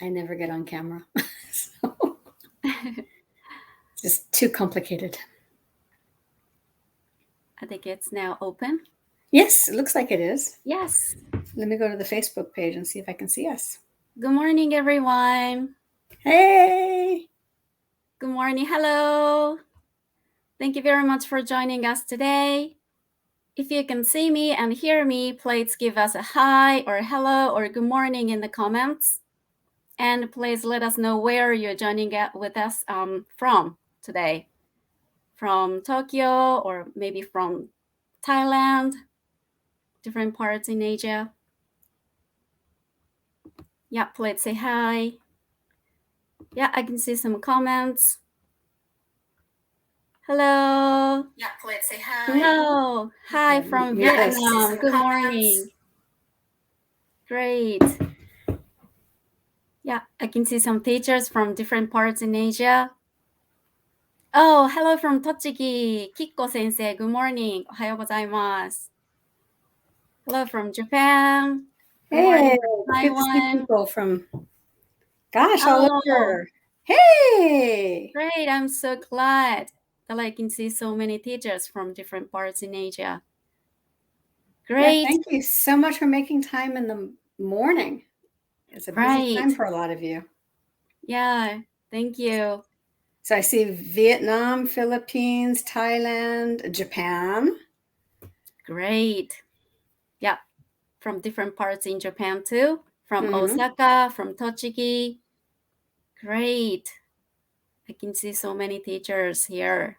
I never get on camera. So it's just too complicated. I think it's now open. Yes, it looks like it is. Yes. Let me go to the Facebook page and see if I can see us. Good morning, everyone. Hey! Good morning. Hello. Thank you very much for joining us today. If you can see me and hear me, please give us a hi or hello or good morning in the comments. And please let us know where you're joining with us from today. From Tokyo or maybe from Thailand, different parts in Asia. Yeah, please say hi. Yeah, I can see some comments. Hello. Yeah, please say hi. Hello. Hi from Vietnam. Good morning. Great. Yeah, I can see some teachers from different parts in Asia. Oh, hello from Tochigi. Kikko sensei, good morning. Ohayo gozaimasu. Hello from Japan. Good morning from Hey, good to see Taiwan. people from, gosh, all over. Hey! Great, I'm so glad that I can see so many teachers from different parts in Asia. Great. Yeah, thank you so much for making time in the morning. It's a busy time for a lot of you. Yeah, thank you. So I see Vietnam, Philippines, Thailand, Japan. Great. Yeah, from different parts in Japan too. From Osaka, from Tochigi. Great. I can see so many teachers here.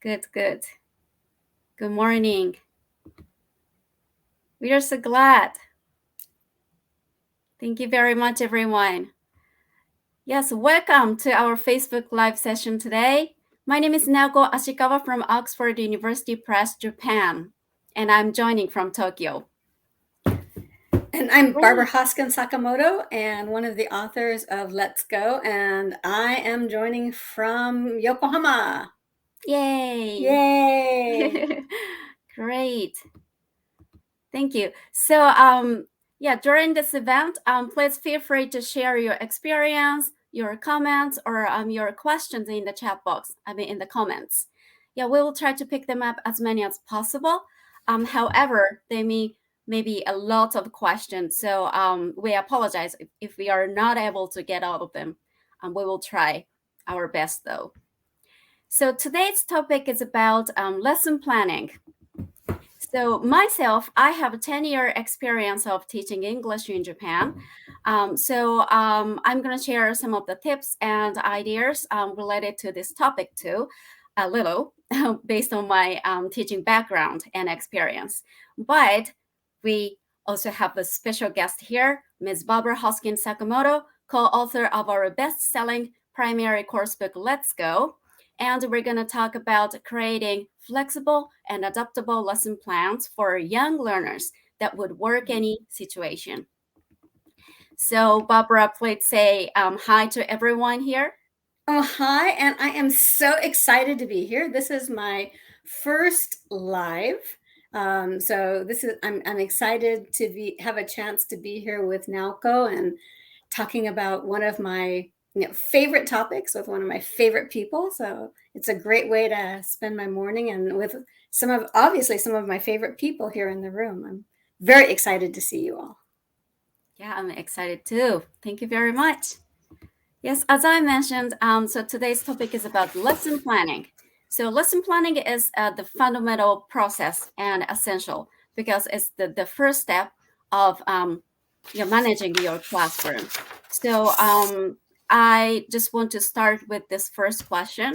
Good, good. Good morning. We are so glad. Thank you very much, everyone. Yes, welcome to our Facebook Live session today. My name is Naoko Ashikawa from Oxford University Press, Japan, and I'm joining from Tokyo. And I'm Barbara Hoskins Sakamoto, and one of the authors of Let's Go, and I am joining from Yokohama. Yay! Yay! Great. Thank you. So, yeah, during this event, please feel free to share your experience, your comments, or your questions in the chat box, in the comments. Yeah, we will try to pick them up as many as possible. However, they may be a lot of questions, so we apologize if we are not able to get all of them. We will try our best, though. So today's topic is about lesson planning. So myself, I have a 10-year experience of teaching English in Japan. I'm going to share some of the tips and ideas related to this topic too, a little based on my teaching background and experience. But we also have a special guest here, Ms. Barbara Hoskins Sakamoto, co-author of our best-selling primary course book, Let's Go. And we're going to talk about creating flexible and adaptable lesson plans for young learners that would work any situation. So, Barbara, please say hi to everyone here. Oh, hi, and I am so excited to be here. This is my first live. So I'm excited to have a chance to be here with Naoko and talking about one of my favorite topics with one of my favorite people. So it's a great way to spend my morning, and with obviously some of my favorite people here in the room. I'm very excited to see you all. Yeah, I'm excited too. Thank you very much. Yes, as I mentioned, so today's topic is about lesson planning. So lesson planning is the fundamental process and essential because it's the first step of managing your classroom. So I just want to start with this first question.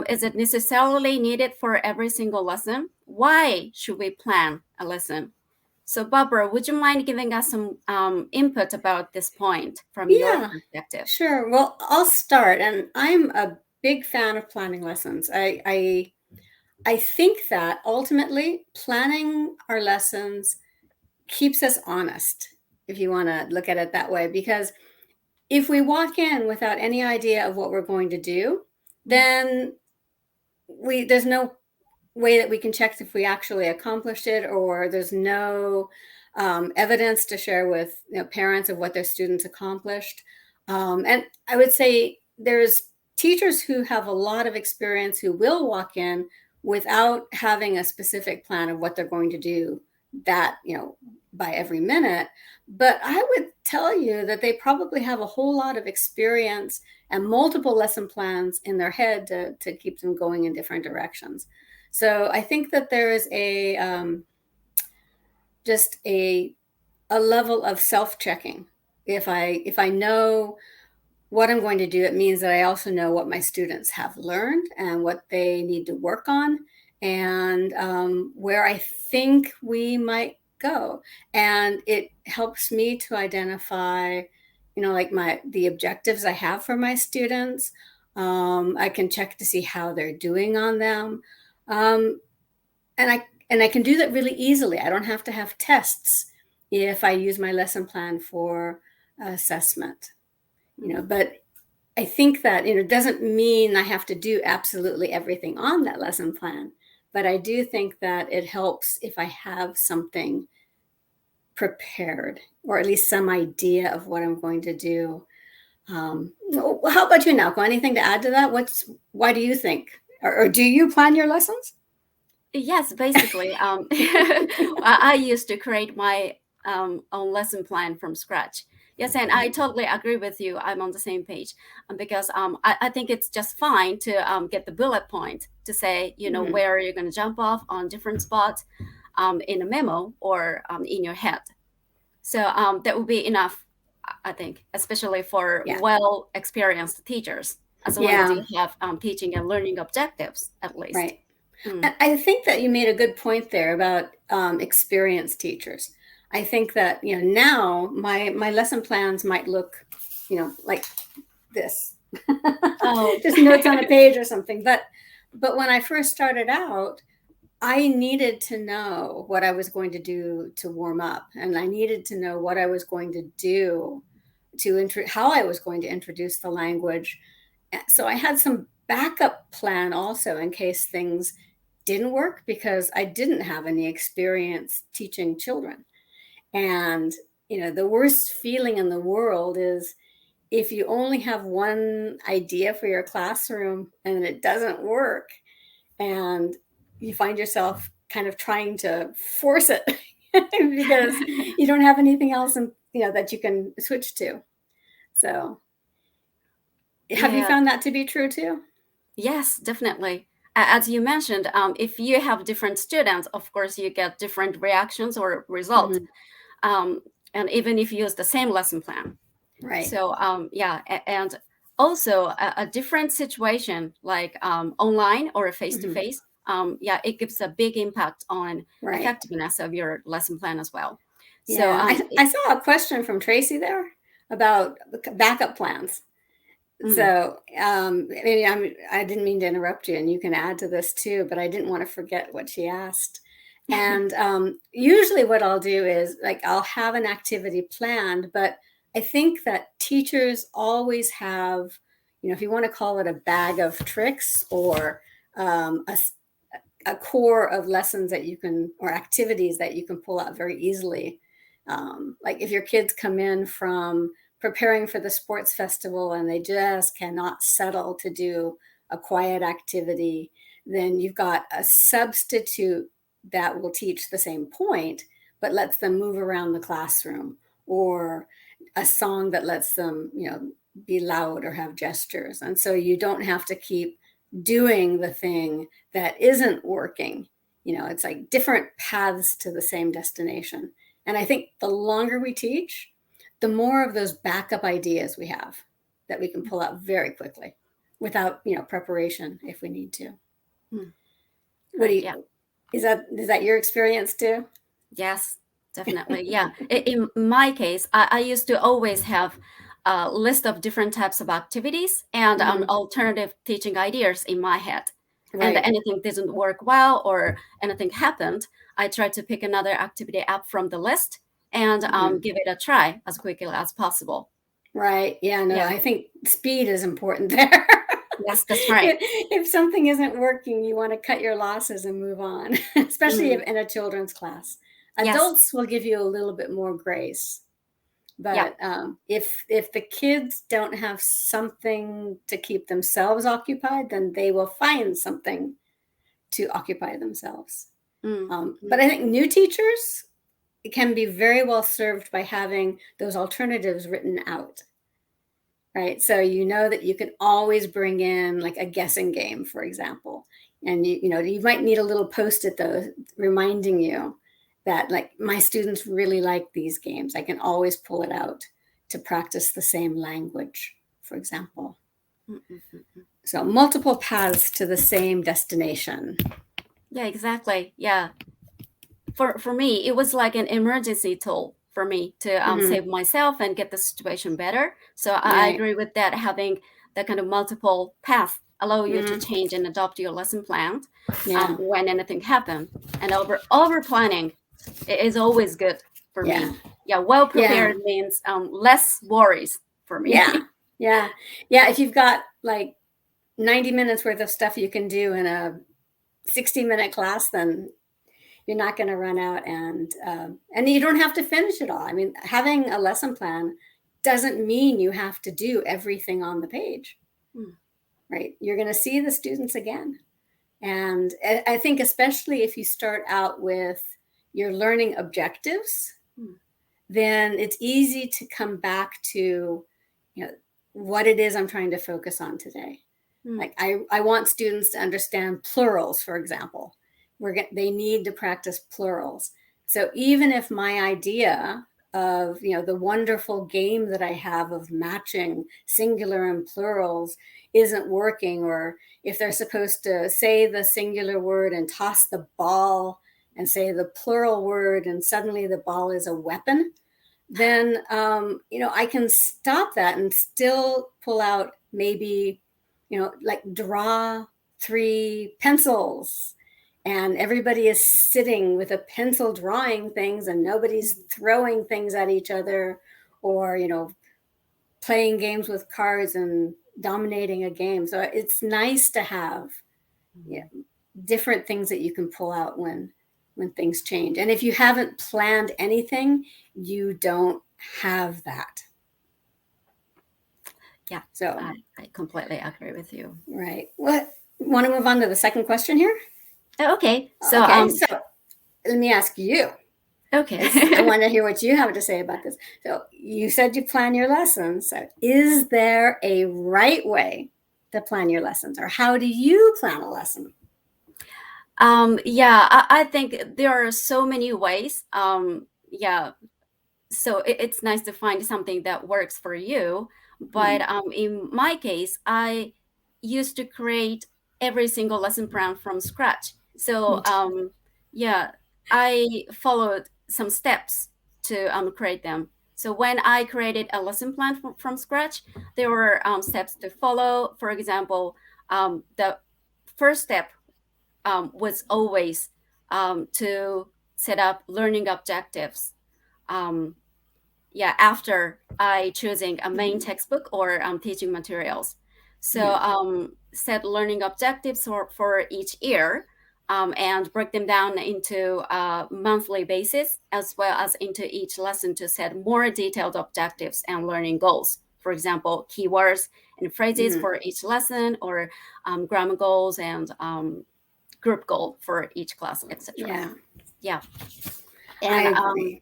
Is it necessarily needed for every single lesson? Why should we plan a lesson? So Barbara, would you mind giving us some input about this point from your perspective? Sure. Well, I'll start, and I'm a big fan of planning lessons. I think that ultimately planning our lessons keeps us honest, if you want to look at it that way, because if we walk in without any idea of what we're going to do, then there's no way that we can check if we actually accomplished it, or there's no evidence to share with parents of what their students accomplished. And I would say there's teachers who have a lot of experience who will walk in without having a specific plan of what they're going to do that, by every minute. But I would tell you that they probably have a whole lot of experience and multiple lesson plans in their head to keep them going in different directions. So I think that there is just a level of self-checking. If I know what I'm going to do, it means that I also know what my students have learned and what they need to work on, and where I think we might go. And it helps me to identify, like the objectives I have for my students. I can check to see how they're doing on them. And I can do that really easily. I don't have to have tests if I use my lesson plan for assessment. But I think that it doesn't mean I have to do absolutely everything on that lesson plan, but I do think that it helps if I have something prepared, or at least some idea of what I'm going to do. How about you, Naoko? Anything to add to that? Why do you think, or do you plan your lessons? Yes, basically. I used to create my own lesson plan from scratch. Yes, and I totally agree with you. I'm on the same page because I think it's just fine to get the bullet point to say, where you're going to jump off on different spots in a memo or in your head. So that would be enough, I think, especially for well-experienced teachers, as long as you have teaching and learning objectives, at least. Right. I think that you made a good point there about experienced teachers. I think that now my lesson plans might look like this, just notes on a page or something. But when I first started out, I needed to know what I was going to do to warm up, and I needed to know what I was going to do how I was going to introduce the language. So I had some backup plan also in case things didn't work, because I didn't have any experience teaching children. And the worst feeling in the world is if you only have one idea for your classroom and it doesn't work, and you find yourself kind of trying to force it because you don't have anything else that you can switch to. So have you found that to be true too? Yes, definitely. As you mentioned, if you have different students, of course, you get different reactions or results. And even if you use the same lesson plan. Right. So, and also a different situation like online or face-to-face, it gives a big impact on effectiveness of your lesson plan as well. So I saw a question from Tracy there about backup plans. So maybe I didn't mean to interrupt you, and you can add to this too, but I didn't want to forget what she asked. And usually what I'll do is I'll have an activity planned, but I think that teachers always have, if you want to call it a bag of tricks, or a core of lessons that you can, or activities that you can pull out very easily. Like if your kids come in from preparing for the sports festival and they just cannot settle to do a quiet activity, then you've got a substitute that will teach the same point, but lets them move around the classroom, or a song that lets them, be loud or have gestures. And so you don't have to keep doing the thing that isn't working. It's like different paths to the same destination. And I think the longer we teach, the more of those backup ideas we have that we can pull out very quickly without, preparation if we need to. What do you, is that your experience too? Yes, definitely. Yeah. In my case, I used to always have a list of different types of activities and alternative teaching ideas in my head. And anything didn't work well or anything happened, I tried to pick another activity up from the list and give it a try as quickly as possible. Right. Yeah, no, I think speed is important there. Yes, that's right. If something isn't working, you want to cut your losses and move on, especially if in a children's class. Adults will give you a little bit more grace. But if the kids don't have something to keep themselves occupied, then they will find something to occupy themselves. But I think new teachers can be very well served by having those alternatives written out, right? So you know that you can always bring in like a guessing game, for example. And you might need a little Post-it though, reminding you that like my students really like these games. I can always pull it out to practice the same language, for example. So multiple paths to the same destination. Yeah, exactly. Yeah. For me, it was like an emergency tool for me to save myself and get the situation better. So I agree with that. Having that kind of multiple path allow you to change and adopt your lesson plan when anything happens. And over planning is always good for me. Yeah, well prepared means less worries for me. Yeah. If you've got like 90 minutes worth of stuff you can do in a 60-minute class, then you're not going to run out, and you don't have to finish it all. I mean, having a lesson plan doesn't mean you have to do everything on the page, right? You're going to see the students again. And I think especially if you start out with your learning objectives, then it's easy to come back to, what it is I'm trying to focus on today. Like I want students to understand plurals, for example. They need to practice plurals. So even if my idea of, the wonderful game that I have of matching singular and plurals isn't working, or if they're supposed to say the singular word and toss the ball and say the plural word and suddenly the ball is a weapon, then, I can stop that and still pull out maybe, like draw 3 pencils, and everybody is sitting with a pencil drawing things and nobody's throwing things at each other, or, playing games with cards and dominating a game. So it's nice to have different things that you can pull out when things change. And if you haven't planned anything, you don't have that. Yeah, so I completely agree with you. Right. Want to move on to the second question here? Okay. So let me ask you. Okay. I want to hear what you have to say about this. So you said you plan your lessons. So is there a right way to plan your lessons, or how do you plan a lesson? I think there are so many ways. So it's nice to find something that works for you. But in my case, I used to create every single lesson plan from scratch. So I followed some steps to create them. So when I created a lesson plan from scratch, there were steps to follow. For example, the first step was always to set up learning objectives. After I choosing a main textbook or teaching materials. So set learning objectives for each year and break them down into a monthly basis, as well as into each lesson to set more detailed objectives and learning goals. For example, keywords and phrases for each lesson, or grammar goals and group goal for each class, etc. And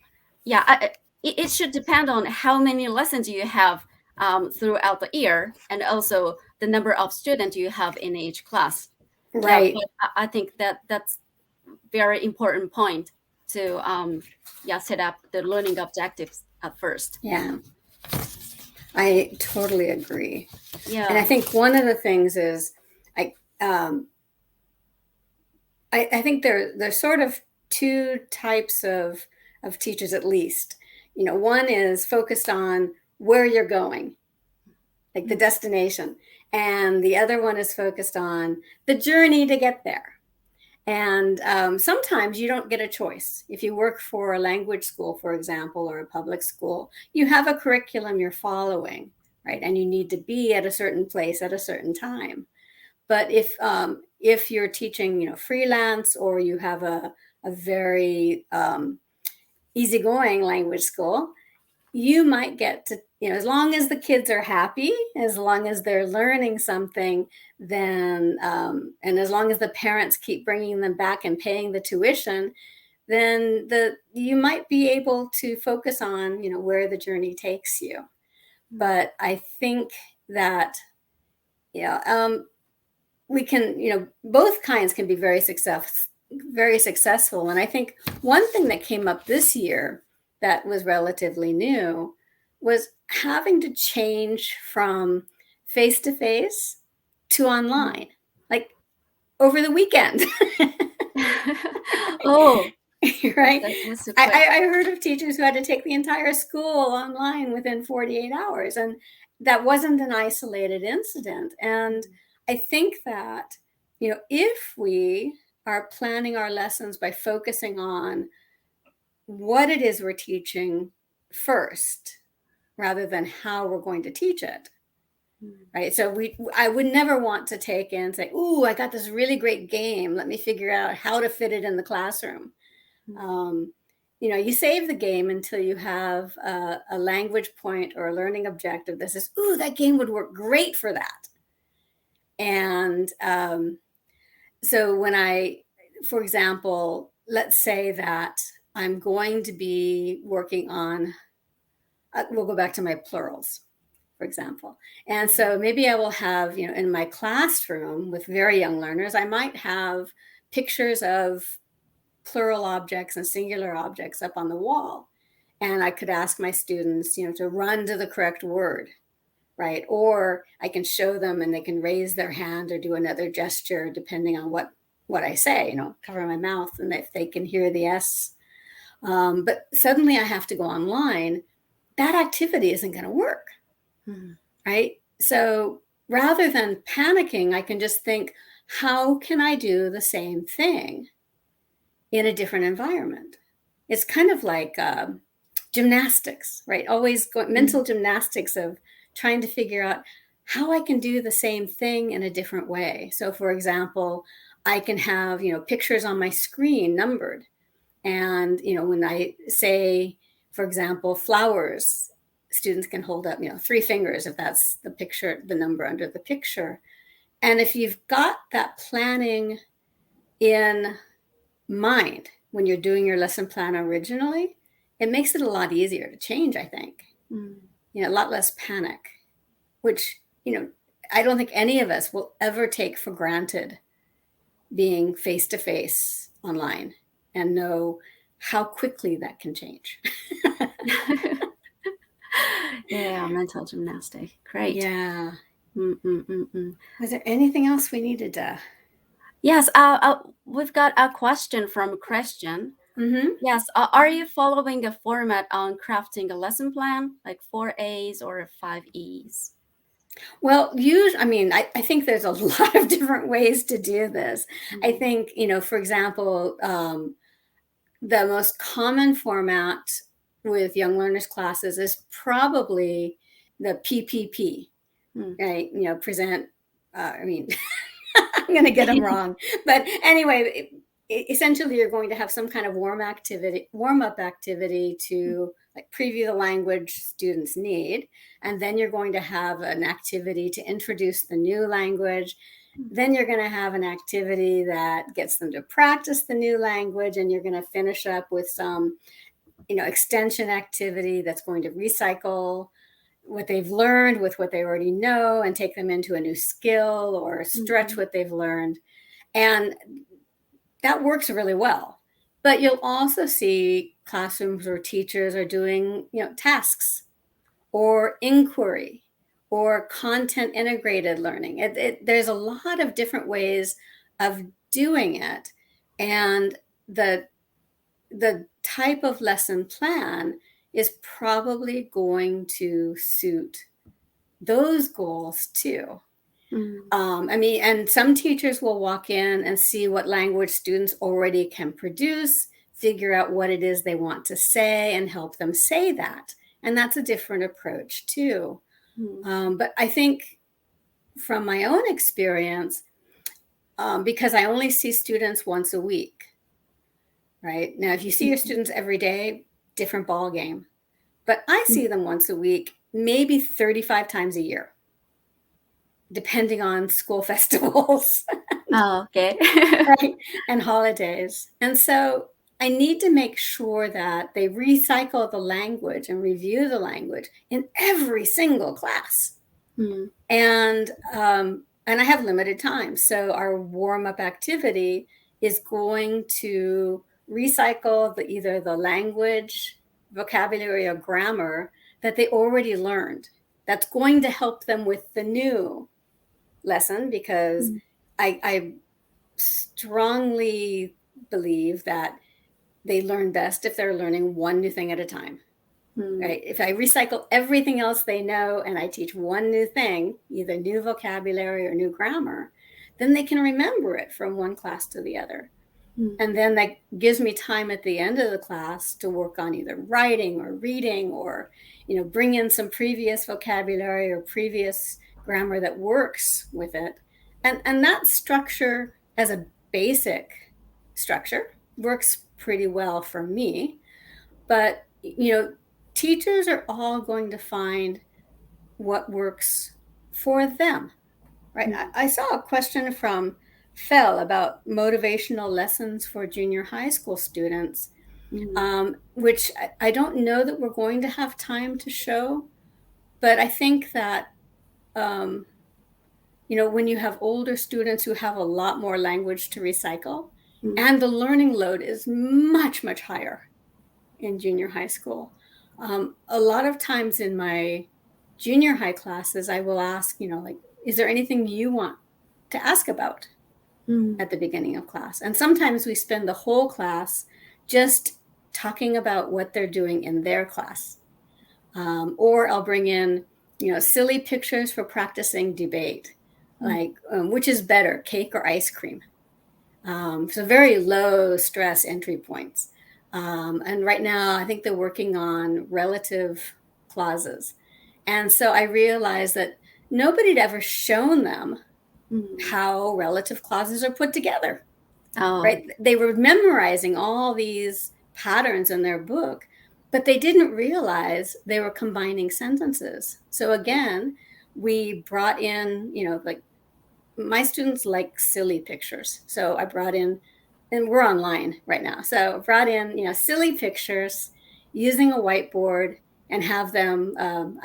it should depend on how many lessons you have throughout the year, and also the number of students you have in each class. Right. But I think that's very important point to set up the learning objectives at first. Yeah, I totally agree. Yeah. And I think one of the things is I think there's sort of 2 types of teachers, at least. One is focused on where you're going, like the destination, and the other one is focused on the journey to get there. And sometimes you don't get a choice. If you work for a language school, for example, or a public school, you have a curriculum you're following, right? And you need to be at a certain place at a certain time. But if you're teaching, freelance, or you have a very easygoing language school, you might get to, as long as the kids are happy, as long as they're learning something, then, and as long as the parents keep bringing them back and paying the tuition, then you might be able to focus on, where the journey takes you. But I think that, we can, both kinds can be very successful. And I think one thing that came up this year that was relatively new was having to change from face-to-face to online, like over the weekend. Oh, right. that's so quick. I heard of teachers who had to take the entire school online within 48 hours. And that wasn't an isolated incident. And I think that, if we are planning our lessons by focusing on what it is we're teaching first, rather than how we're going to teach it, right? So I would never want to take in, say, "Ooh, I got this really great game. Let me figure out how to fit it in the classroom." You save the game until you have a language point or a learning objective that says, "Ooh, that game would work great for that." And so for example, let's say that I'm going to be working on, we'll go back to my plurals, for example. And so maybe I will have, in my classroom with very young learners, I might have pictures of plural objects and singular objects up on the wall. And I could ask my students, to run to the correct word, right? Or I can show them and they can raise their hand or do another gesture depending on what I say, cover my mouth and if they can hear the S. But suddenly I have to go online. That activity isn't going to work, right? So rather than panicking, I can just think, how can I do the same thing in a different environment? It's kind of like gymnastics, right? Always mental gymnastics of trying to figure out how I can do the same thing in a different way. So for example, I can have, pictures on my screen numbered. And, when I say, for example, flowers, students can hold up, 3 fingers if that's the picture, the number under the picture. And if you've got that planning in mind when you're doing your lesson plan originally, it makes it a lot easier to change, I think. A lot less panic, which, I don't think any of us will ever take for granted being face-to-face online and know how quickly that can change. Yeah, mental gymnastics. Great. Yeah. Was there anything else we needed to? Yes, we've got a question from Christian. Yes, are you following a format on crafting a lesson plan, like 4 A's or 5 E's? Well, I think there's a lot of different ways to do this. I think, for example, the most common format with young learners classes is probably the PPP, right? Present, I'm going to get them wrong. But anyway, essentially you're going to have some kind of warm-up activity to like preview the language students need. And then you're going to have an activity to introduce the new language. Then you're going to have an activity that gets them to practice the new language. And you're going to finish up with some, extension activity that's going to recycle what they've learned with what they already know and take them into a new skill or stretch what they've learned. And that works really well. But you'll also see classrooms where teachers are doing, tasks or inquiry or content integrated learning. There's a lot of different ways of doing it. And the type of lesson plan is probably going to suit those goals too. And some teachers will walk in and see what language students already can produce, figure out what it is they want to say and help them say that. And that's a different approach too. But I think from my own experience, because I only see students once a week, right? Now, if you see your students every day, different ball game. But I see them once a week, maybe 35 times a year, depending on school festivals. Oh, okay. Right? And holidays. And so I need to make sure that they recycle the language and review the language in every single class. And I have limited time. So our warm-up activity is going to recycle either the language, vocabulary, or grammar that they already learned. That's going to help them with the new lesson, because I strongly believe that they learn best if they're learning one new thing at a time. Right? If I recycle everything else they know and I teach one new thing, either new vocabulary or new grammar, then they can remember it from one class to the other. And then that gives me time at the end of the class to work on either writing or reading, or, bring in some previous vocabulary or previous grammar that works with it. And that structure, as a basic structure, works pretty well for me. But, teachers are all going to find what works for them, right? I saw a question from Phil about motivational lessons for junior high school students, which I don't know that we're going to have time to show. But I think that, when you have older students who have a lot more language to recycle, and the learning load is much, much higher in junior high school. A lot of times in my junior high classes, I will ask, is there anything you want to ask about at the beginning of class? And sometimes we spend the whole class just talking about what they're doing in their class. Or I'll bring in, silly pictures for practicing debate, like which is better, cake or ice cream? So very low stress entry points. And right now, I think they're working on relative clauses. And so I realized that nobody had ever shown them how relative clauses are put together. Right? They were memorizing all these patterns in their book, but they didn't realize they were combining sentences. So again, we brought in, like, my students like silly pictures. So I brought in, and we're online right now, so I brought in, silly pictures using a whiteboard, and have them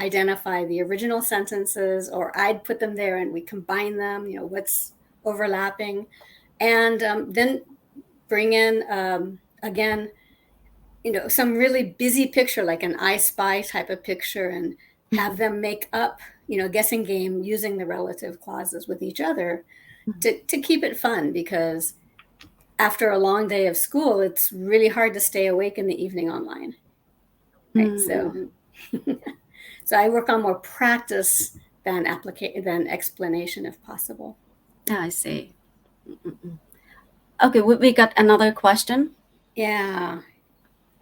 identify the original sentences, or I'd put them there and we combine them, what's overlapping. And then bring in, again, some really busy picture, like an I Spy type of picture, and have them make up, guessing game using the relative clauses with each other to keep it fun, because after a long day of school, it's really hard to stay awake in the evening online. Right? So I work on more practice than explanation, if possible. I see. Okay, we got another question. Yeah.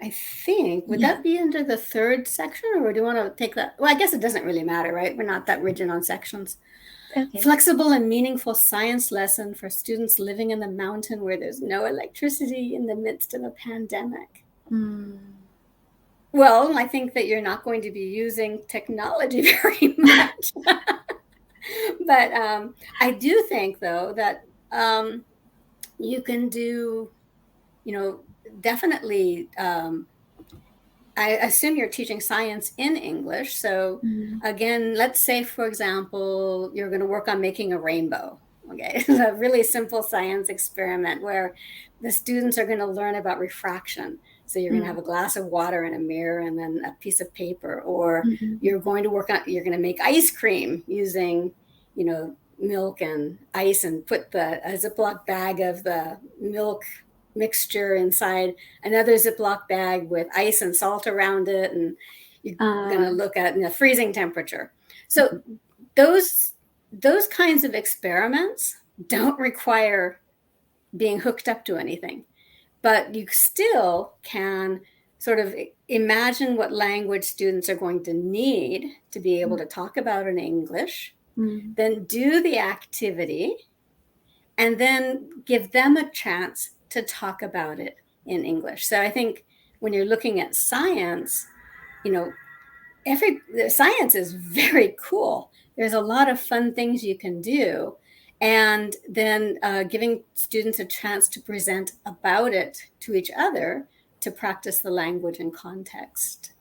I think, would that be under the third section, or do you want to take that? Well, I guess it doesn't really matter, right? We're not that rigid on sections. Okay. Flexible and meaningful science lesson for students living in the mountain where there's no electricity in the midst of a pandemic. Well, I think that you're not going to be using technology very much. But I do think, though, that you can do, definitely, I assume you're teaching science in English. So again, let's say, for example, you're going to work on making a rainbow. Okay, it's a really simple science experiment where the students are going to learn about refraction. So you're going to have a glass of water and a mirror and then a piece of paper, or you're going to make ice cream using, milk and ice, and put a Ziploc bag of the milk mixture inside another Ziploc bag with ice and salt around it, and you're going to look at freezing temperature. So those kinds of experiments don't require being hooked up to anything, but you still can sort of imagine what language students are going to need to be able to talk about in English, then do the activity, and then give them a chance to talk about it in English. So I think when you're looking at science, the science is very cool. There's a lot of fun things you can do. And then giving students a chance to present about it to each other to practice the language and context.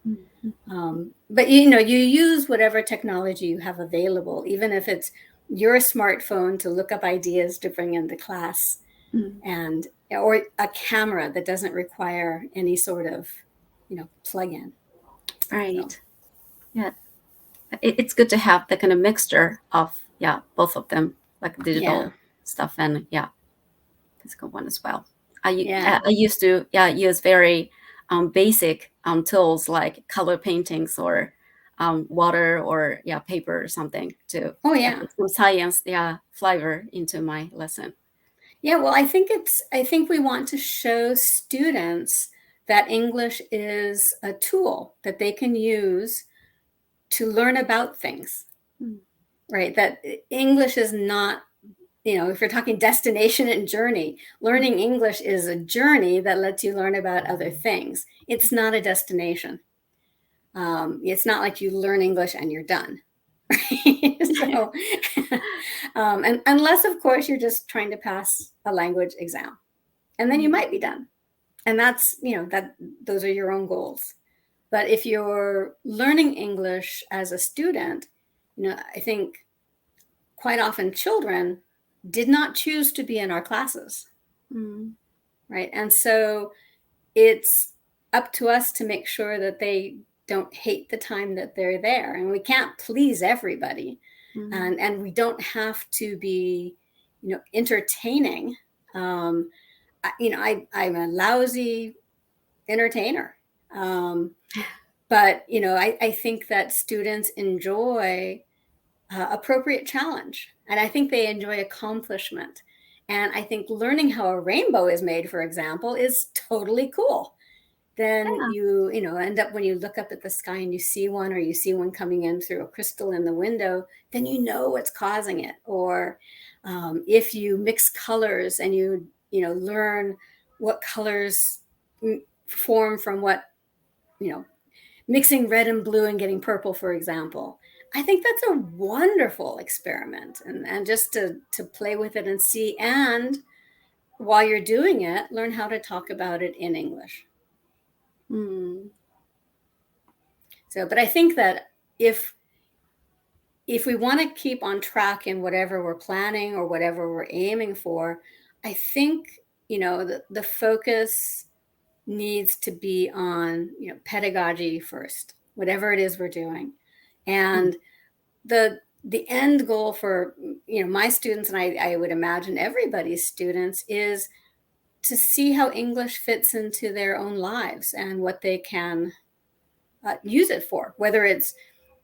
But you use whatever technology you have available, even if it's your smartphone to look up ideas to bring into class, or a camera that doesn't require any sort of plug-in. Right. So. Yeah, it's good to have the kind of mixture of both of them, like digital stuff and physical one as well. I used to use very basic tools like color paintings or water or paper or something to put some science flavor into my lesson. Yeah, well, I think we want to show students that English is a tool that they can use to learn about things, right? That English is not, if you're talking destination and journey, learning English is a journey that lets you learn about other things. It's not a destination. It's not like you learn English and you're done. Right? So, and unless, of course, you're just trying to pass a language exam, and then you might be done. And that's, those are your own goals. But if you're learning English as a student, I think quite often children did not choose to be in our classes, right? And so it's up to us to make sure that they don't hate the time that they're there. And we can't please everybody. And we don't have to be, entertaining. I'm a lousy entertainer. But, I think that students enjoy appropriate challenge. And I think they enjoy accomplishment. And I think learning how a rainbow is made, for example, is totally cool. Then you end up, when you look up at the sky and you see one, or you see one coming in through a crystal in the window, then you know what's causing it. Or if you mix colors and you learn what colors form from what, mixing red and blue and getting purple, for example. I think that's a wonderful experiment, and just to play with it and see, and while you're doing it, learn how to talk about it in English. So, but I think that if we want to keep on track in whatever we're planning or whatever we're aiming for, I think, the focus needs to be on, pedagogy first, whatever it is we're doing. And the end goal for, my students, and I would imagine everybody's students, is to see how English fits into their own lives and what they can use it for, whether it's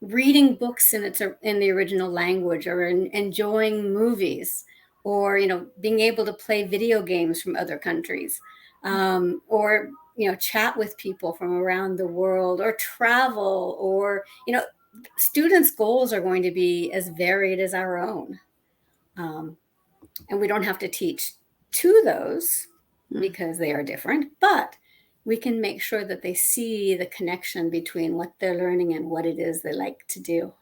reading books in the original language, or enjoying movies, or being able to play video games from other countries, or chat with people from around the world, or travel, or students' goals are going to be as varied as our own, and we don't have to teach to those because they are different, but we can make sure that they see the connection between what they're learning and what it is they like to do.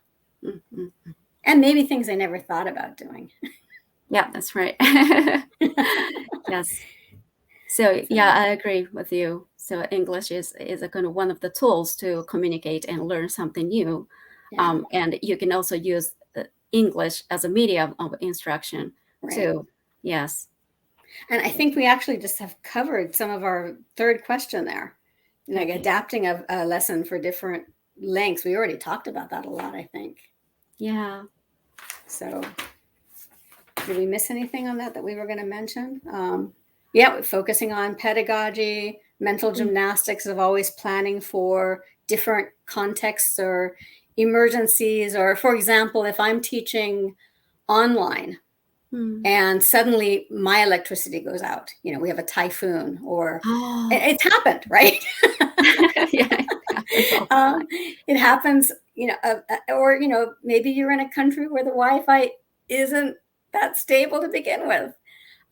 And maybe things they never thought about doing. Yeah, that's right. Yes. So I agree with you. So English is a kind of one of the tools to communicate and learn something new. And you can also use English as a medium of instruction too. Yes. And I think we actually just have covered some of our third question there, like adapting a lesson for different lengths. We already talked about that a lot, I think. Yeah. So did we miss anything on that we were going to mention? Focusing on pedagogy, mental gymnastics of always planning for different contexts or emergencies. Or, for example, if I'm teaching online and suddenly my electricity goes out, we have a typhoon, or it's happened, right? It happens, or, maybe you're in a country where the Wi-Fi isn't that stable to begin with.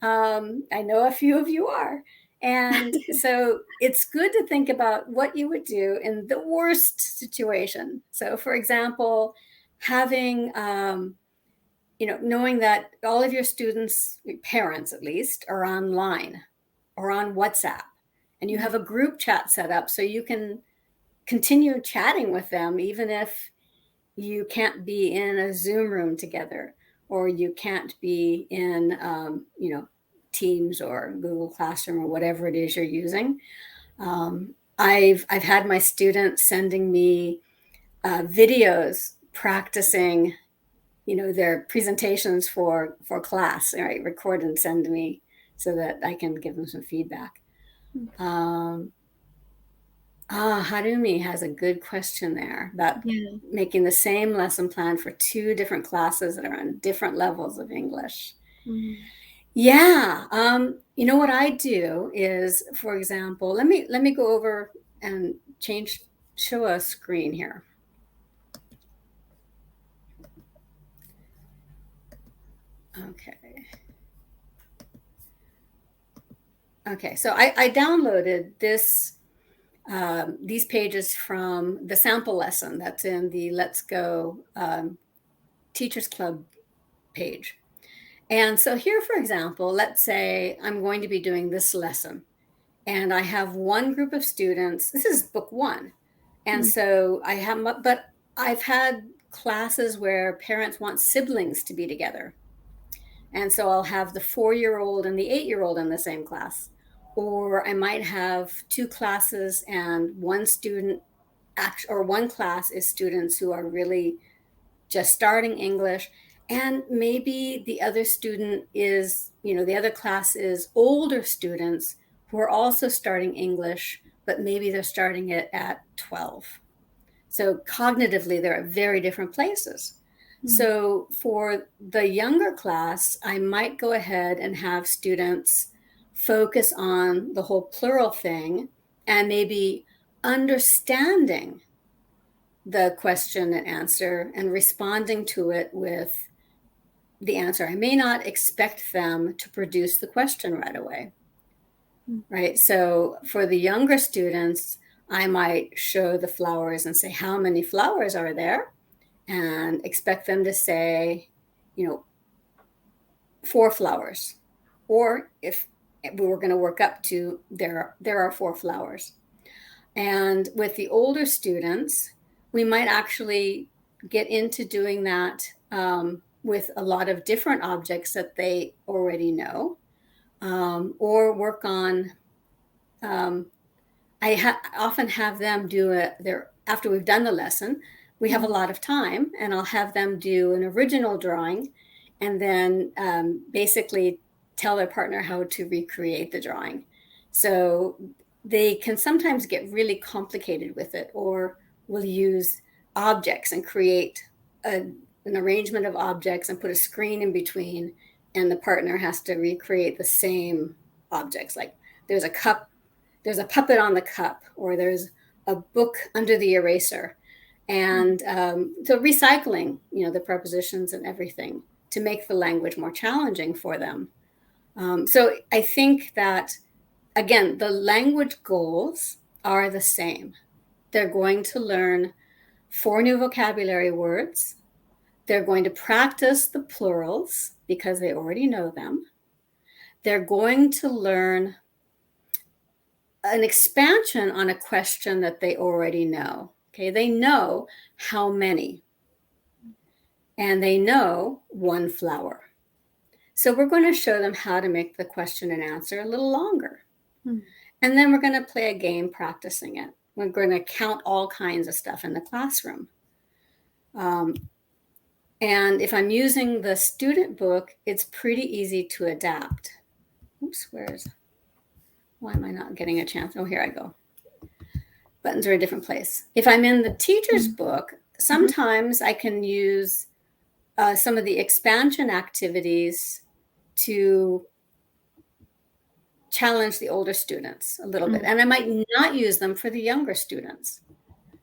I know a few of you are. And so it's good to think about what you would do in the worst situation. So for example, having, knowing that all of your students, parents at least, are online or on WhatsApp, and you have a group chat set up so you can continue chatting with them even if you can't be in a Zoom room together, or you can't be in, Teams or Google Classroom or whatever it is you're using. I've had my students sending me videos practicing, their presentations for class, right? Record and send to me so that I can give them some feedback. Harumi has a good question there about making the same lesson plan for two different classes that are on different levels of English. Yeah. What I do is, for example, let me go over and show a screen here. Okay, so I downloaded these pages from the sample lesson that's in the Let's Go Teachers Club page. And so here, for example, let's say I'm going to be doing this lesson, and I have one group of students. This is book one. And so but I've had classes where parents want siblings to be together. And so I'll have the 4-year-old and the 8-year-old in the same class. Or I might have two classes and one class is students who are really just starting English. And maybe the other student is, the other class is older students who are also starting English, but maybe they're starting it at 12. So cognitively, they're at very different places. So for the younger class, I might go ahead and have students focus on the whole plural thing and maybe understanding the question and answer and responding to it with the answer. I may not expect them to produce the question right away, right? So for the younger students, I might show the flowers and say, how many flowers are there? And expect them to say, 4 flowers. Or if we were going to work up to there are 4 flowers. And with the older students, we might actually get into doing that with a lot of different objects that they already know, or work on. I often have them do after we've done the lesson, we have a lot of time, and I'll have them do an original drawing and then basically tell their partner how to recreate the drawing. So they can sometimes get really complicated with it, or will use objects and create an arrangement of objects and put a screen in between, and the partner has to recreate the same objects. Like there's a cup, there's a puppet on the cup, or there's a book under the eraser. And so recycling, the prepositions and everything to make the language more challenging for them. So I think that, again, the language goals are the same. They're going to learn 4 new vocabulary words. They're going to practice the plurals because they already know them. They're going to learn an expansion on a question that they already know. Okay, they know how many, and they know 1 flower. So we're going to show them how to make the question and answer a little longer. And then we're going to play a game practicing it. We're going to count all kinds of stuff in the classroom. And if I'm using the student book, it's pretty easy to adapt. Oops, why am I not getting a chance? Oh, here I go. Buttons are in a different place. If I'm in the teacher's book, sometimes I can use some of the expansion activities to challenge the older students a little bit. And I might not use them for the younger students.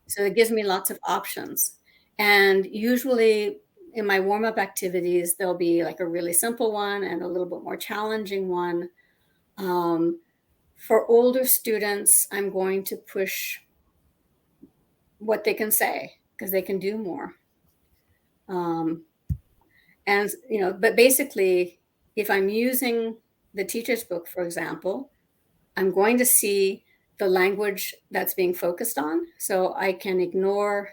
So it gives me lots of options. And usually in my warm-up activities, there'll be like a really simple one and a little bit more challenging one. For older students, I'm going to push what they can say because they can do more. And, but basically, if I'm using the teacher's book, for example, I'm going to see the language that's being focused on, so I can ignore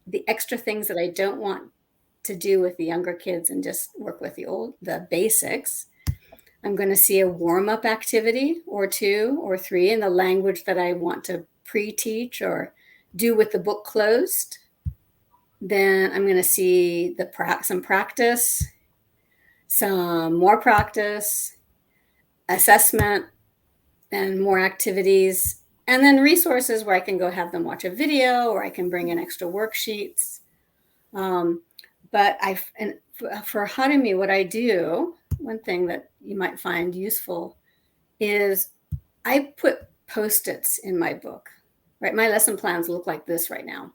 the extra things that I don't want to do with the younger kids and just work with the basics. I'm going to see a warm-up activity or 2 or 3 in the language that I want to pre-teach or do with the book closed. Then I'm going to see some practice, some more practice, assessment, and more activities, and then resources where I can go have them watch a video or I can bring in extra worksheets. But for Harumi, what I do, one thing that you might find useful is I put Post-its in my book, right? My lesson plans look like this right now.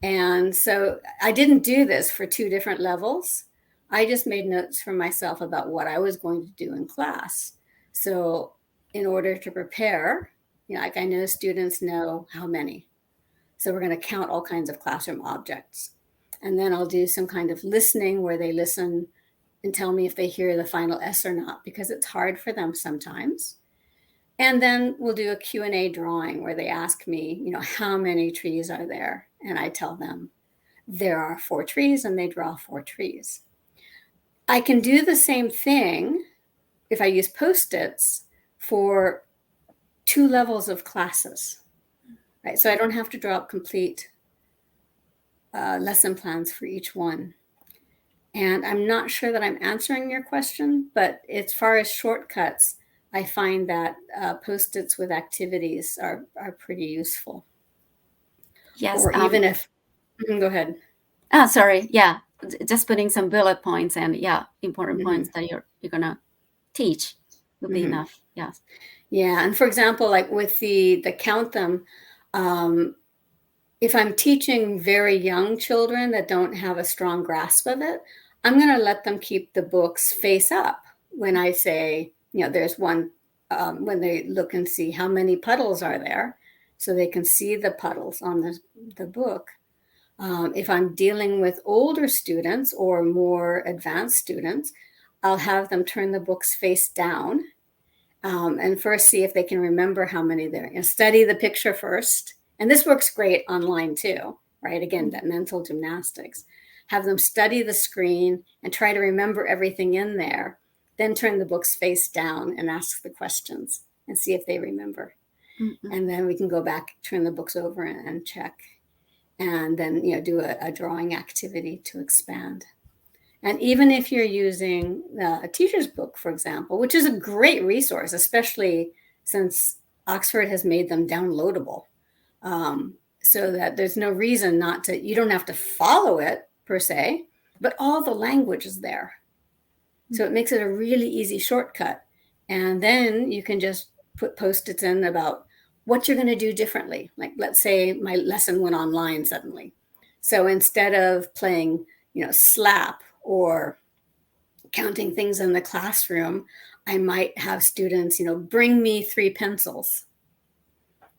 And so I didn't do this for 2 different levels. I just made notes for myself about what I was going to do in class. So in order to prepare, like I know students know how many. So we're going to count all kinds of classroom objects. And then I'll do some kind of listening where they listen and tell me if they hear the final S or not, because it's hard for them sometimes. And then we'll do a Q&A drawing where they ask me, how many trees are there? And I tell them there are 4 trees, and they draw 4 trees. I can do the same thing if I use Post-its for 2 levels of classes, right? So I don't have to draw up complete lesson plans for each one. And I'm not sure that I'm answering your question, but as far as shortcuts, I find that Post-its with activities are pretty useful. Yes. Or even if, go ahead. Oh, sorry. Yeah. Just putting some bullet points and important points that you're gonna teach would be enough. Yes. Yeah. And for example, like with the count them, if I'm teaching very young children that don't have a strong grasp of it, I'm going to let them keep the books face up when I say, there's one, when they look and see how many puddles are there, so they can see the puddles on the book. If I'm dealing with older students or more advanced students, I'll have them turn the books face down and first see if they can remember how many there are. Study the picture first. And this works great online too, right? Again, that mental gymnastics. Have them study the screen and try to remember everything in there. Then turn the books face down and ask the questions and see if they remember. And then we can go back, turn the books over and check. And then, do a drawing activity to expand. And even if you're using a teacher's book, for example, which is a great resource, especially since Oxford has made them downloadable, so that there's no reason you don't have to follow it per se, but all the language is there. So it makes it a really easy shortcut. And then you can just put Post-its in about what you're going to do differently. Like, let's say my lesson went online suddenly. So instead of playing, slap or counting things in the classroom, I might have students, bring me 3 pencils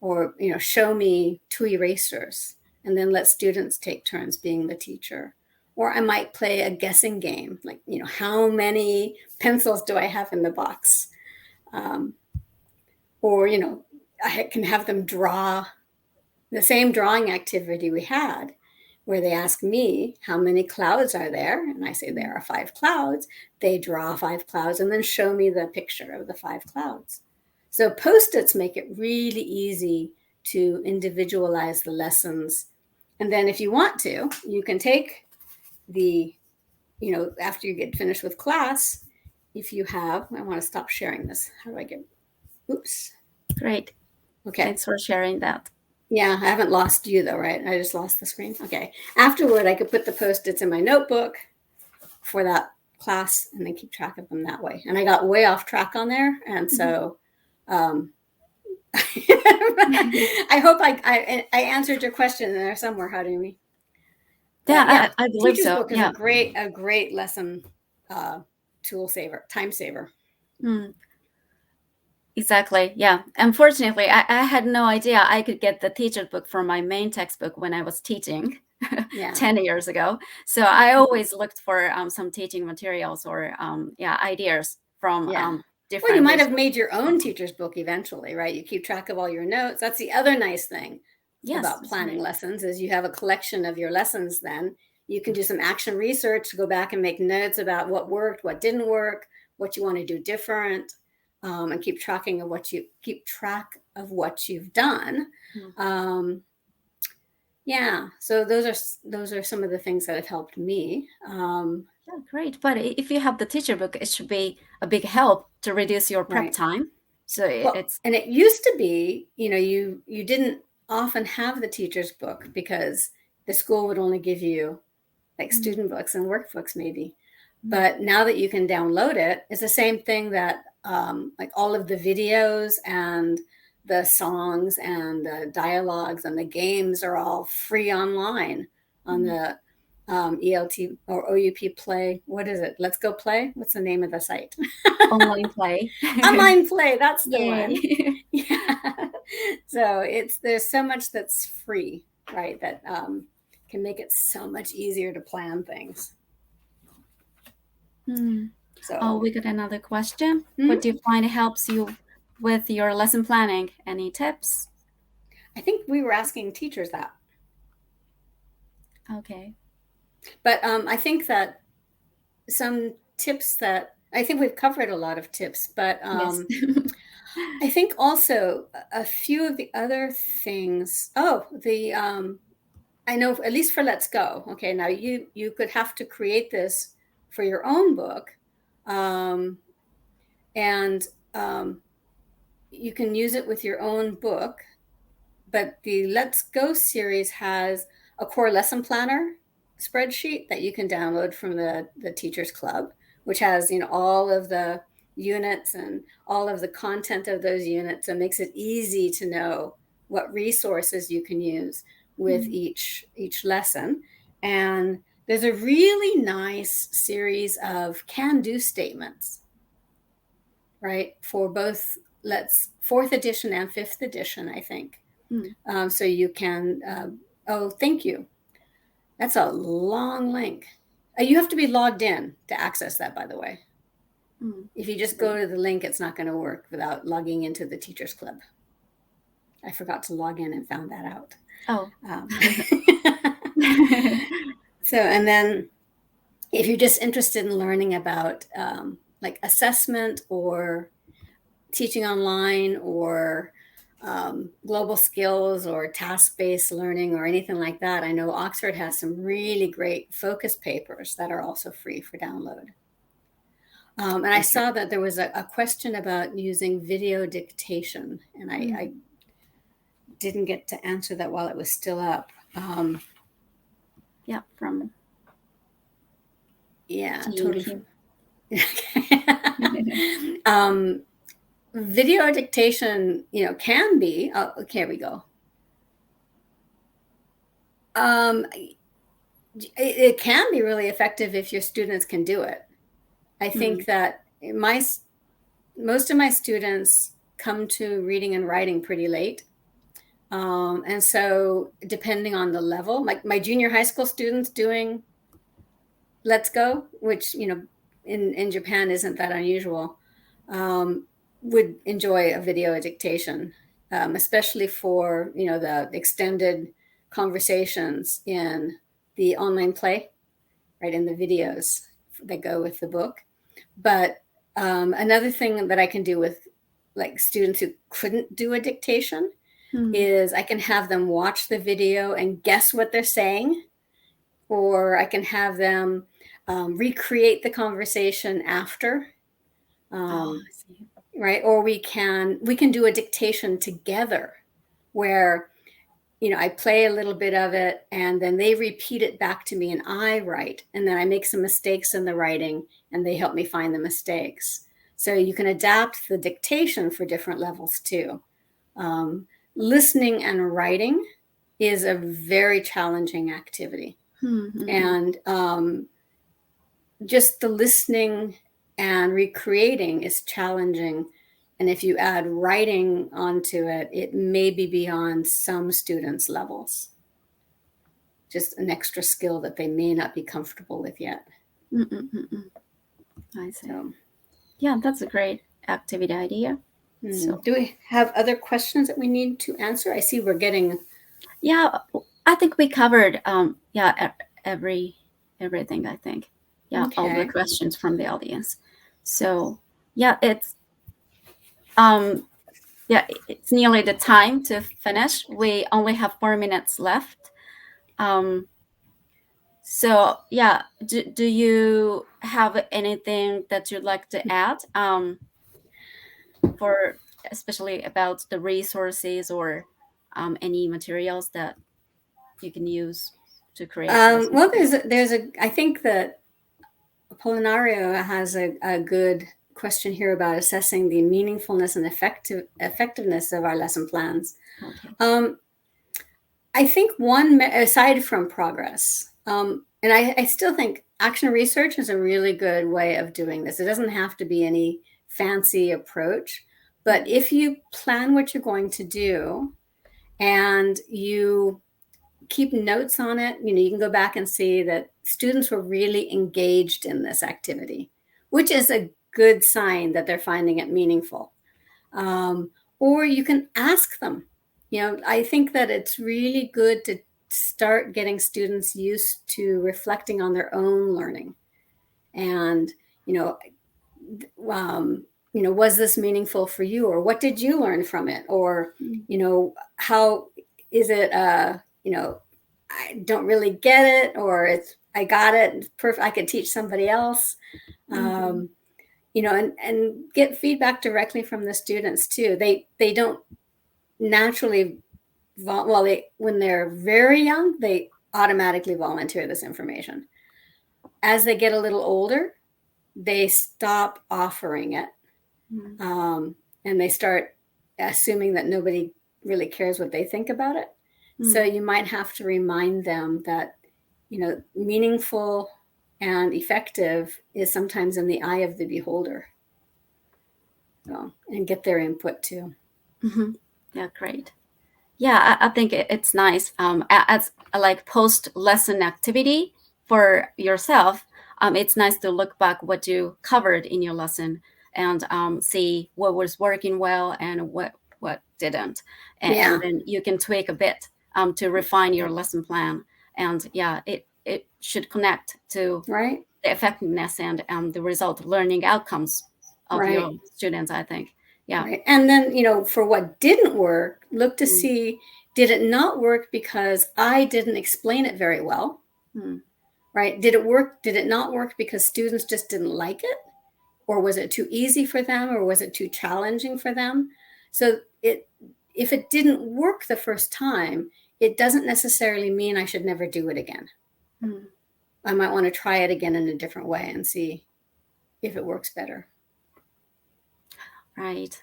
or, show me 2 erasers, and then let students take turns being the teacher. Or I might play a guessing game, like, how many pencils do I have in the box? Or, I can have them draw the same drawing activity we had, where they ask me, how many clouds are there? And I say, there are 5 clouds. They draw 5 clouds and then show me the picture of the 5 clouds. So Post-its make it really easy to individualize the lessons. And then if you want to, you can take after you get finished with class, if you have, I want to stop sharing this. How do I oops. Great. Okay. Thanks for sharing that. Yeah, I haven't lost you though, right? I just lost the screen. Okay. Afterward, I could put the Post-its in my notebook for that class and then keep track of them that way. And I got way off track on there. And so I hope I answered your question in there somewhere, Harumi. Yeah, I believe Teacher's so. book is a great lesson tool saver, time saver. Exactly. Yeah. Unfortunately, I had no idea I could get the teacher book from my main textbook when I was teaching Yeah. 10 years ago. So I always looked for some teaching materials or ideas from Yeah. Well, you different might have resources. made your own teacher's book eventually, right? You keep track of all your notes. That's the other nice thing Yes, about that's planning right. lessons is you have a collection of your lessons then. You can do some action research to go back and make notes about what worked, what didn't work, what you want to do different, and keep track of what you've done. Mm. Yeah, so those are some of the things that have helped me. Yeah, great. But if you have the teacher book, it should be a big help to reduce your prep Right. time. So Well, it's and it used to be, you didn't often have the teacher's book because the school would only give you like student books and workbooks maybe. But now that you can download it, it's the same thing that like all of the videos and the songs and the dialogues and the games are all free online on the ELT or OUP Play. What is it? Let's Go Play. What's the name of the site? online play. Online Play. That's the Yay. one. Yeah. So there's so much that's free, right? That can make it so much easier to plan things. So We got another question. What do you find helps you with your lesson planning? Any tips? I think we were asking teachers that. Okay. But I think that some tips that I think we've covered a lot of tips, but Yes. I think also a few of the other things. I know at least for Let's Go. Okay, now you could have to create this for your own book, and you can use it with your own book. But the Let's Go series has a core lesson planner spreadsheet that you can download from the Teachers Club, which has all of the units and all of the content of those units, and makes it easy to know what resources you can use with each lessen. And there's a really nice series of can-do statements, right, for both fourth edition and fifth edition, I think. So you can, thank you. That's a long link. You have to be logged in to access that, by the way. If you just go to the link, it's not going to work without logging into the Teachers Club. I forgot to log in and found that out. Oh. So, and then if you're just interested in learning about like assessment or teaching online or global skills or task-based learning or anything like that, I know Oxford has some really great focus papers that are also free for download. And I saw that there was a question about using video dictation, and I didn't get to answer that while it was still up. Yeah, from totally. Video dictation, can be. Okay, here we go. It can be really effective if your students can do it. I think that most of my students come to reading and writing pretty late. And so depending on the level, like my junior high school students doing Let's Go, which, in Japan isn't that unusual, would enjoy a video dictation, especially for, the extended conversations in the online play, right, in the videos that go with the book. But another thing that I can do with like students who couldn't do a dictation is I can have them watch the video and guess what they're saying, or I can have them recreate the conversation after. Right, or we can do a dictation together where I play a little bit of it and then they repeat it back to me and I write, and then I make some mistakes in the writing and they help me find the mistakes. So you can adapt the dictation for different levels too. Listening and writing is a very challenging activity. And just the listening and recreating is challenging And if you add writing onto it, it may be beyond some students' levels. Just an extra skill that they may not be comfortable with yet. I see. So, yeah, that's a great activity idea. So, do we have other questions that we need to answer? I see we're getting. Yeah, I think we covered everything. I think all the questions from the audience. So it's it's nearly the time to finish. We only have 4 minutes left. So do you have anything that you'd like to add for especially about the resources or any materials that you can use to create? Well, I think that Apollinario has a good question here about assessing the meaningfulness and effectiveness of our lesson plans. Okay. I think one, aside from progress, and I still think action research is a really good way of doing this. It doesn't have to be any fancy approach, but if you plan what you're going to do and you keep notes on it, you can go back and see that students were really engaged in this activity, which is a good sign that they're finding it meaningful. Or you can ask them. I think that it's really good to start getting students used to reflecting on their own learning. And, was this meaningful for you? Or what did you learn from it? Or, how is it, I don't really get it, or I got it, I could teach somebody else. And get feedback directly from the students too. They don't naturally, when they're very young, they automatically volunteer this information. As they get a little older, they stop offering it. And they start assuming that nobody really cares what they think about it. So you might have to remind them that, meaningful and effective is sometimes in the eye of the beholder. So, and get their input too. Yeah, great. Yeah, I think it's nice as like post-lesson activity for yourself. It's nice to look back what you covered in your lesson and see what was working well and what didn't. And then you can tweak a bit to refine your lesson plan. And it should connect to the effectiveness and the result learning outcomes of your students, I think. Yeah. Right. And then, for what didn't work, look to see, did it not work because I didn't explain it very well? Right. Did it work? Did it not work because students just didn't like it? Or was it too easy for them? Or was it too challenging for them? So if it didn't work the first time, it doesn't necessarily mean I should never do it again. I might want to try it again in a different way and see if it works better. Right.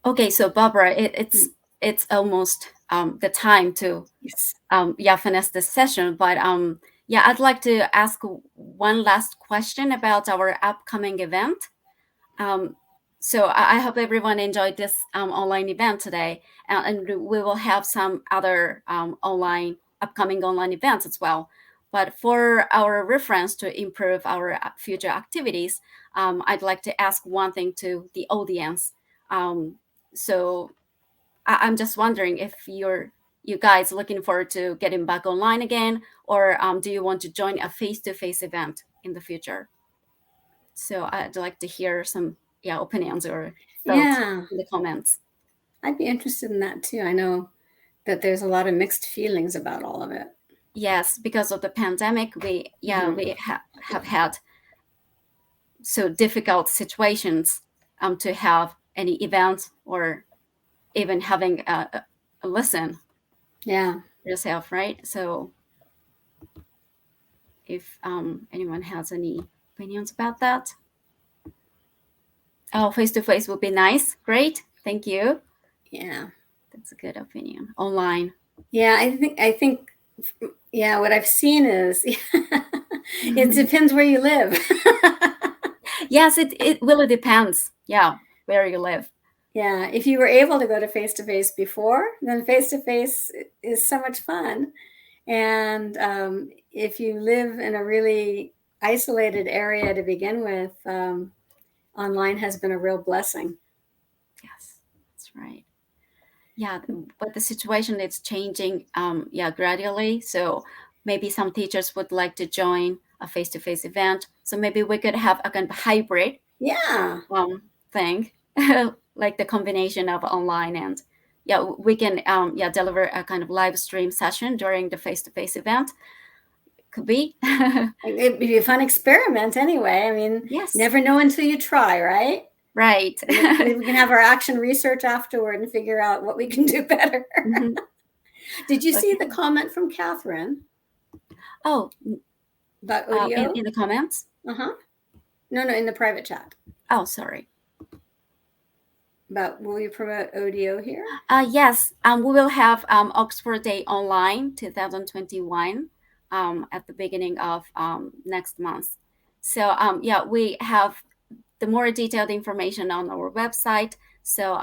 Okay, so Barbara, it's almost the time to finish this session. But I'd like to ask one last question about our upcoming event. So I hope everyone enjoyed this online event today, and we will have some other upcoming online events as well. But for our reference to improve our future activities, I'd like to ask one thing to the audience. So I'm just wondering if you guys looking forward to getting back online again, or do you want to join a face-to-face event in the future? So I'd like to hear some opinions or thoughts in the comments. I'd be interested in that too. I know that there's a lot of mixed feelings about all of it. Yes, because of the pandemic, we have had so difficult situations to have any events or even having a lesson yourself, right? So if anyone has any opinions about that. Oh, face-to-face would be nice. Great. Thank you. Yeah. That's a good opinion. Online. Yeah, I think what I've seen is it depends where you live. Yes, it really depends. Yeah. where you live. Yeah, if you were able to go to face-to-face before, then face-to-face is so much fun. And if you live in a really isolated area to begin with, online has been a real blessing. Yes, that's right. Yeah, but the situation is changing, gradually. So maybe some teachers would like to join a face-to-face event. So maybe we could have a kind of hybrid thing, like the combination of online and we can deliver a kind of live stream session during the face-to-face event. Could be. It'd be a fun experiment anyway. I mean, yes. Never know until you try, right? Right. Maybe we can have our action research afterward and figure out what we can do better. Mm-hmm. Did you see the comment from Catherine? Oh, about audio? In the comments? No, in the private chat. Oh, sorry. But will you promote audio here? Yes, we will have Oxford Day Online 2021 at the beginning of next month. So we have the more detailed information on our website. So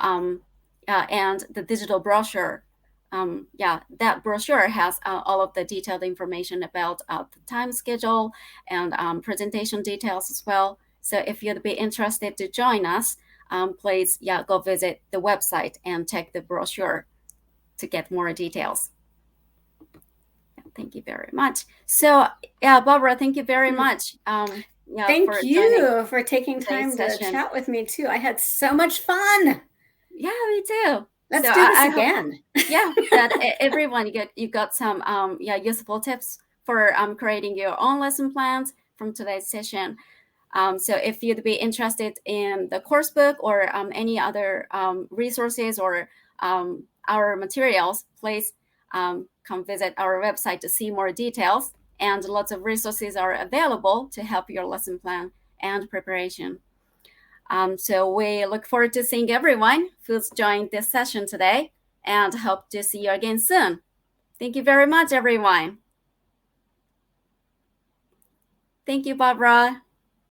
and the digital brochure. That brochure has all of the detailed information about the time schedule and presentation details as well. So if you'd be interested to join us, please go visit the website and check the brochure to get more details. Thank you very much. So Barbara, thank you very much. Thank you for taking time to chat with me too. I had so much fun. Yeah, me too. Let's do this again. That everyone you got some useful tips for creating your own lesson plans from today's session. So if you'd be interested in the course book or any other resources or our materials, please come visit our website to see more details. And lots of resources are available to help your lesson plan and preparation. So we look forward to seeing everyone who's joined this session today and hope to see you again soon. Thank you very much, everyone. Thank you, Barbara.